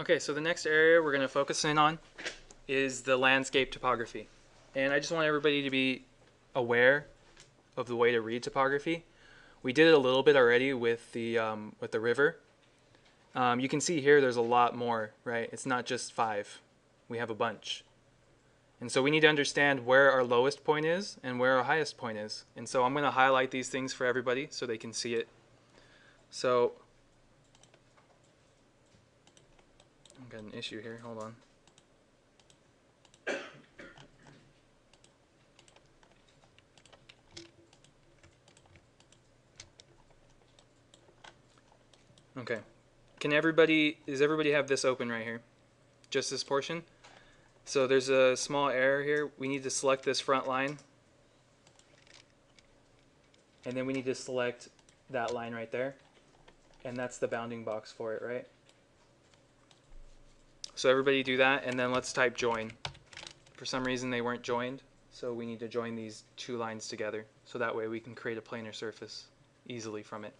Okay, so the next area we're going to focus in on is the landscape topography. And I just want everybody to be aware of the way to read topography. We did it a little bit already with the river. You can see here there's a lot more, right? It's not just 5. We have a bunch. And so we need to understand where our lowest point is and where our highest point is. And so I'm going to highlight these things for everybody so they can see it. So I've got an issue here. Hold on. Okay. Does everybody have this open right here? Just this portion? So there's a small error here. We need to select this front line. And then we need to select that line right there. And that's the bounding box for it, right? So everybody do that, and then let's type join. For some reason they weren't joined, so we need to join these 2 lines together. So that way we can create a planar surface easily from it.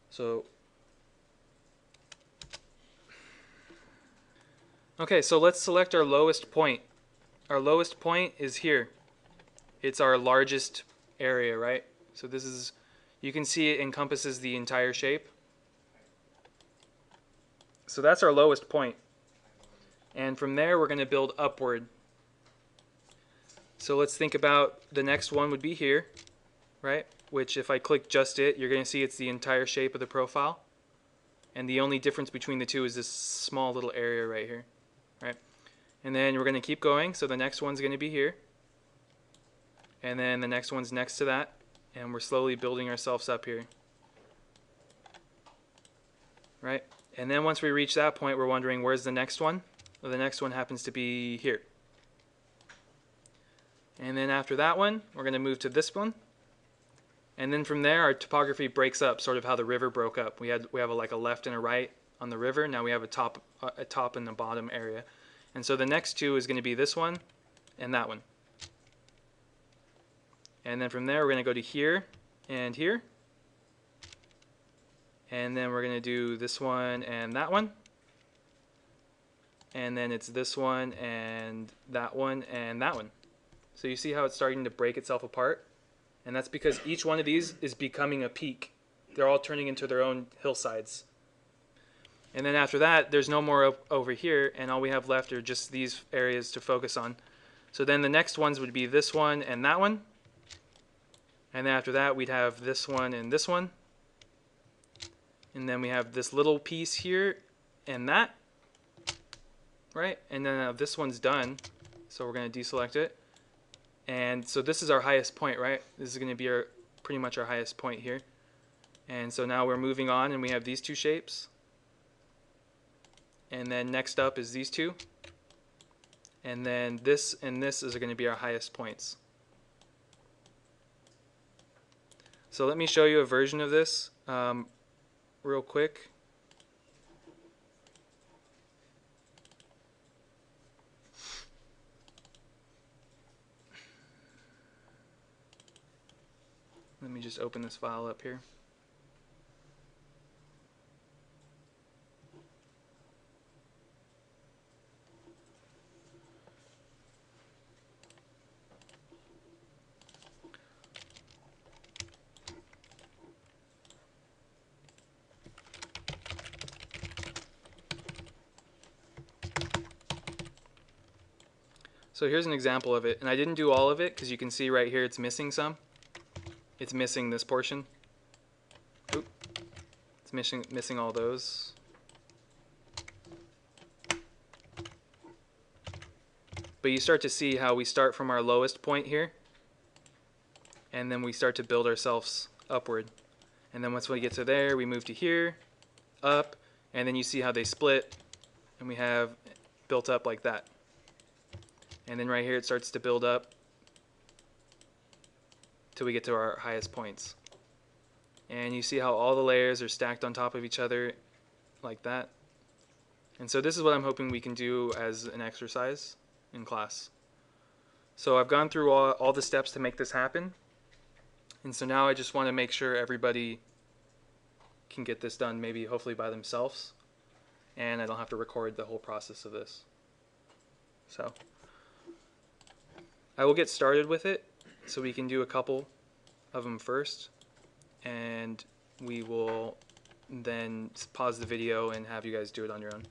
So okay, so let's select our lowest point. Our lowest point is here. It's our largest area, right? So this is, you can see it encompasses the entire shape. So that's our lowest point. And from there we're going to build upward. So let's think about the next one would be here, right? Which if I click just it, you're going to see it's the entire shape of the profile. And the only difference between the two is this small little area right here, right? And then we're going to keep going. So the next one's going to be here. And then the next one's next to that. And we're slowly building ourselves up here, right? And then once we reach that point, we're wondering where's the next one? Well, the next one happens to be here. And then after that one, we're going to move to this one. And then from there, our topography breaks up, sort of how the river broke up. We have like a left and a right on the river. Now we have a top and a bottom area. And so the next 2 is going to be this one and that one. And then from there, we're going to go to here and here. And then we're going to do this one and that one. And then it's this one and that one and that one. So you see how it's starting to break itself apart? And that's because each one of these is becoming a peak. They're all turning into their own hillsides. And then after that, there's no more over here, and all we have left are just these areas to focus on. So then the next ones would be this one and that one. And then after that, we'd have this one and this one. And then we have this little piece here and that, right? And then this one's done, so we're going to deselect it. And so this is our highest point, right? This is going to be pretty much our highest point here. And so now we're moving on, and we have these 2 shapes. And then next up is these 2. And then this and this is going to be our highest points. So let me show you a version of this real quick. Let me just open this file up here. So here's an example of it, and I didn't do all of it because you can see right here it's missing some. It's missing this portion. Oop. It's missing all those. But you start to see how we start from our lowest point here, and then we start to build ourselves upward. And then once we get to there, we move to here, up, and then you see how they split, and we have built up like that. And then right here it starts to build up till we get to our highest points. And you see how all the layers are stacked on top of each other like that. And so this is what I'm hoping we can do as an exercise in class. So I've gone through all the steps to make this happen. And so now I just want to make sure everybody can get this done, maybe hopefully by themselves. and I don't have to record the whole process of this. So I will get started with it so we can do a couple of them first, and we will then pause the video and have you guys do it on your own.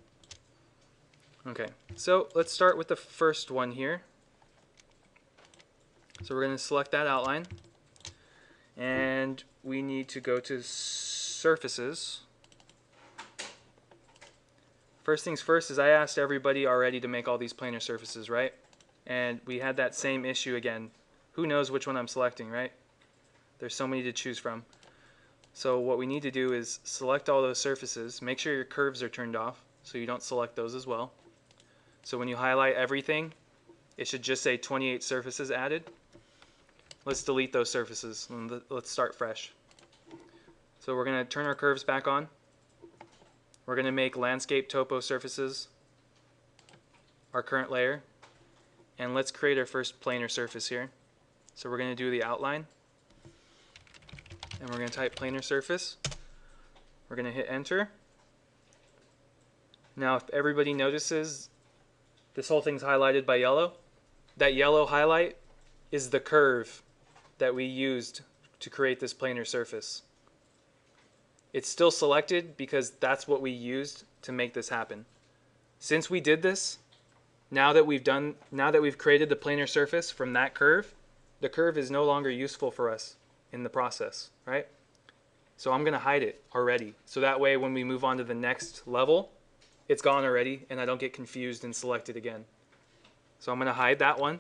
Okay, so let's start with the first one here. So we're going to select that outline, and we need to go to surfaces. First things first is I asked everybody already to make all these planar surfaces, right? And we had that same issue again. Who knows which one I'm selecting, right? There's so many to choose from. So what we need to do is select all those surfaces. Make sure your curves are turned off so you don't select those as well. So when you highlight everything, it should just say 28 surfaces added. Let's delete those surfaces and let's start fresh. So we're going to turn our curves back on. We're going to make landscape topo surfaces our current layer. And let's create our first planar surface here. So we're going to do the outline. And we're going to type planar surface. We're going to hit enter. Now if everybody notices, this whole thing's highlighted by yellow. That yellow highlight is the curve that we used to create this planar surface. It's still selected because that's what we used to make this happen. Since we did this, now that we've created the planar surface from that curve, the curve is no longer useful for us in the process, right? So I'm going to hide it already. So that way when we move on to the next level, it's gone already and I don't get confused and select it again. So I'm going to hide that one.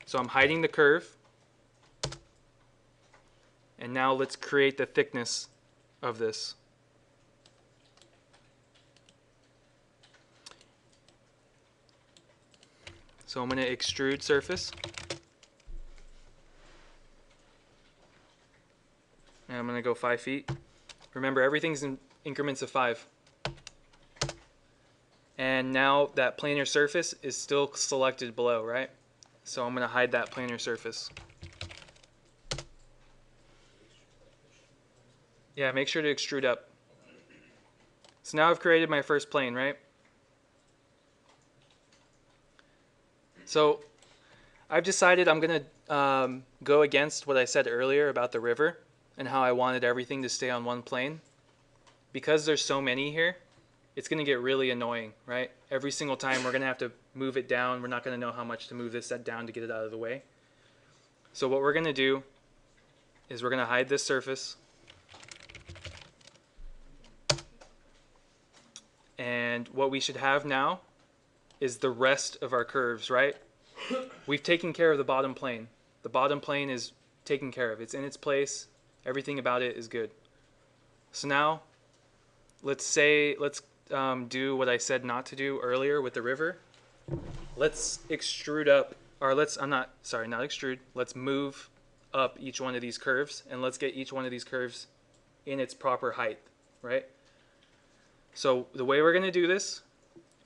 So I'm hiding the curve. And now let's create the thickness of this. So I'm going to extrude surface. And I'm going to go 5 feet. Remember, everything's in increments of 5. And now that planar surface is still selected below, right? So I'm going to hide that planar surface. Yeah, make sure to extrude up. So now I've created my first plane, right? So I've decided I'm going to go against what I said earlier about the river and how I wanted everything to stay on one plane. Because there's so many here, it's going to get really annoying, right? Every single time we're going to have to move it down. We're not going to know how much to move this set down to get it out of the way. So what we're going to do is we're going to hide this surface. And what we should have now is the rest of our curves, right? We've taken care of the bottom plane. The bottom plane is taken care of. It's in its place. Everything about it is good. So now, let's do what I said not to do earlier with the river. Let's extrude up, or not extrude. Let's move up each one of these curves, and let's get each one of these curves in its proper height, right? So the way we're going to do this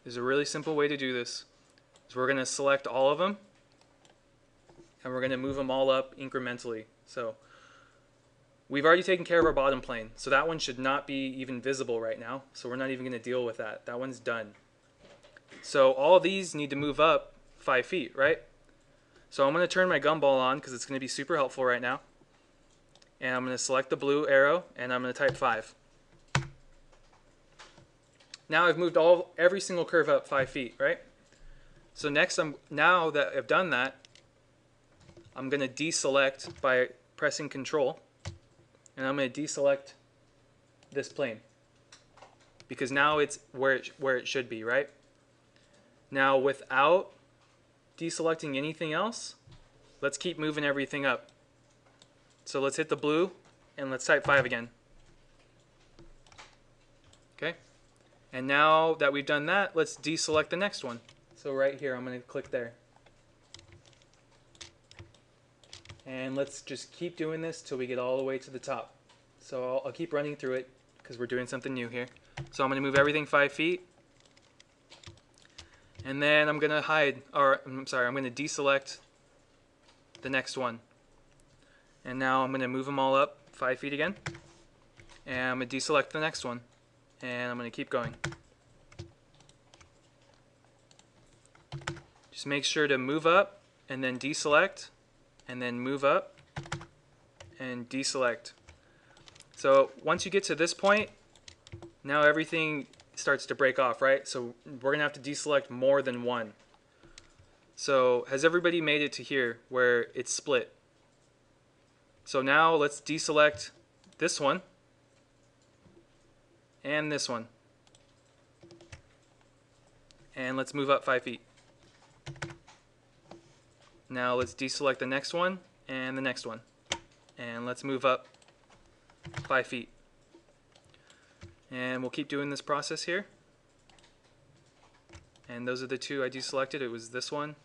is a really simple way to do this. So we're going to select all of them, and we're going to move them all up incrementally. So we've already taken care of our bottom plane, so that one should not be even visible right now. So we're not even going to deal with that. That one's done. So all of these need to move up 5 feet, right? So I'm going to turn my gumball on because it's going to be super helpful right now. And I'm going to select the blue arrow, and I'm going to type 5. Now I've moved every single curve up 5 feet, right? So next, now that I've done that, I'm going to deselect by pressing Control, and I'm going to deselect this plane because now it's where it should be, right? Now without deselecting anything else, let's keep moving everything up. So let's hit the blue and let's type 5 again. Okay? And now that we've done that, let's deselect the next one. So right here, I'm going to click there. And let's just keep doing this till we get all the way to the top. So I'll keep running through it because we're doing something new here. So I'm going to move everything 5 feet. And then I'm going to I'm going to deselect the next one. And now I'm going to move them all up 5 feet again. And I'm going to deselect the next one. And I'm going to keep going. Just make sure to move up and then deselect, and then move up and deselect. So once you get to this point, now everything starts to break off, right? So we're gonna have to deselect more than one. So has everybody made it to here where it's split? So now let's deselect this one and this one. And let's move up 5 feet. Now let's deselect the next one and the next one. And let's move up 5 feet. And we'll keep doing this process here. And those are the two I deselected. It was this one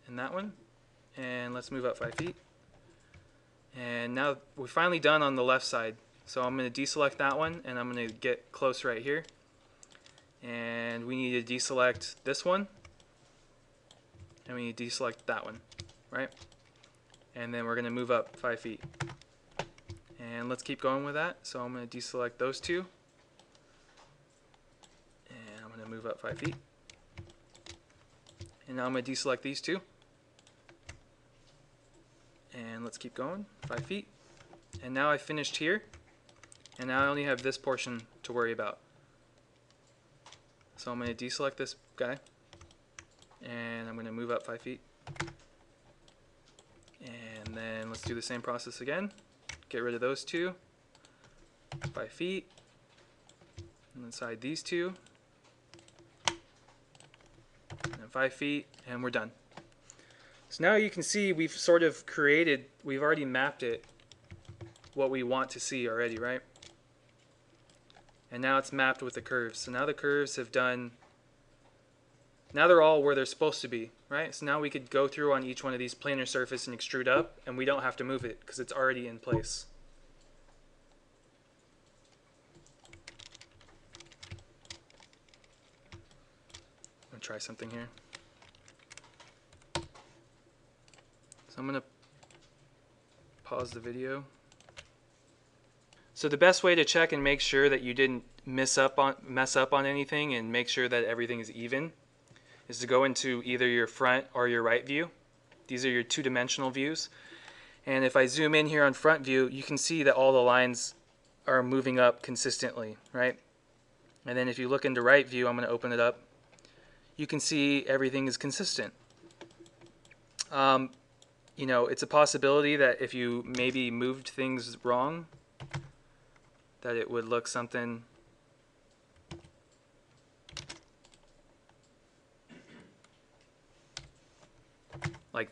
and that one. And let's move up 5 feet. And now we're finally done on the left side. So I'm going to deselect that one, and I'm going to get close right here. And we need to deselect this one. And we need to deselect that one, right? And then we're going to move up 5 feet. And let's keep going with that. So I'm going to deselect those two. And I'm going to move up 5 feet. And now I'm going to deselect these two. And let's keep going, 5 feet. And now I finished here. And now I only have this portion to worry about. So I'm going to deselect this guy. And I'm going to move up 5 feet. And then let's do the same process again. Get rid of those two. 5 feet. And inside these two. And then 5 feet. And we're done. So now you can see we've sort of created, we've already mapped it, what we want to see already, right? And now it's mapped with the curves. So now the curves have done, now they're all where they're supposed to be, right? So now we could go through on each one of these planar surface and extrude up, and we don't have to move it because it's already in place. I'm going to try something here. So I'm going to pause the video. So the best way to check and make sure that you didn't mess up on anything and make sure that everything is even is to go into either your front or your right view. These are your two-dimensional views. And if I zoom in here on front view, you can see that all the lines are moving up consistently, right? And then if you look into right view, I'm going to open it up. You can see everything is consistent. You know, it's a possibility that if you maybe moved things wrong, that it would look something like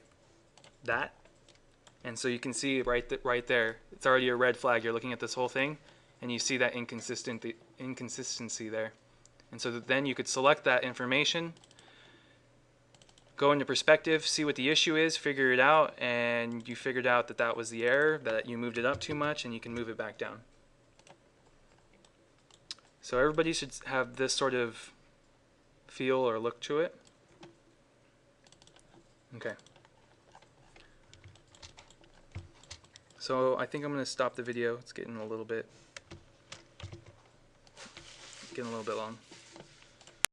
that. And so you can see right there, it's already a red flag. You're looking at this whole thing, and you see that inconsistency there. And so then you could select that information, go into perspective, see what the issue is, figure it out, and you figured out that that was the error, that you moved it up too much, and you can move it back down. So everybody should have this sort of feel or look to it. Okay. So I think I'm going to stop the video. It's getting a little bit long.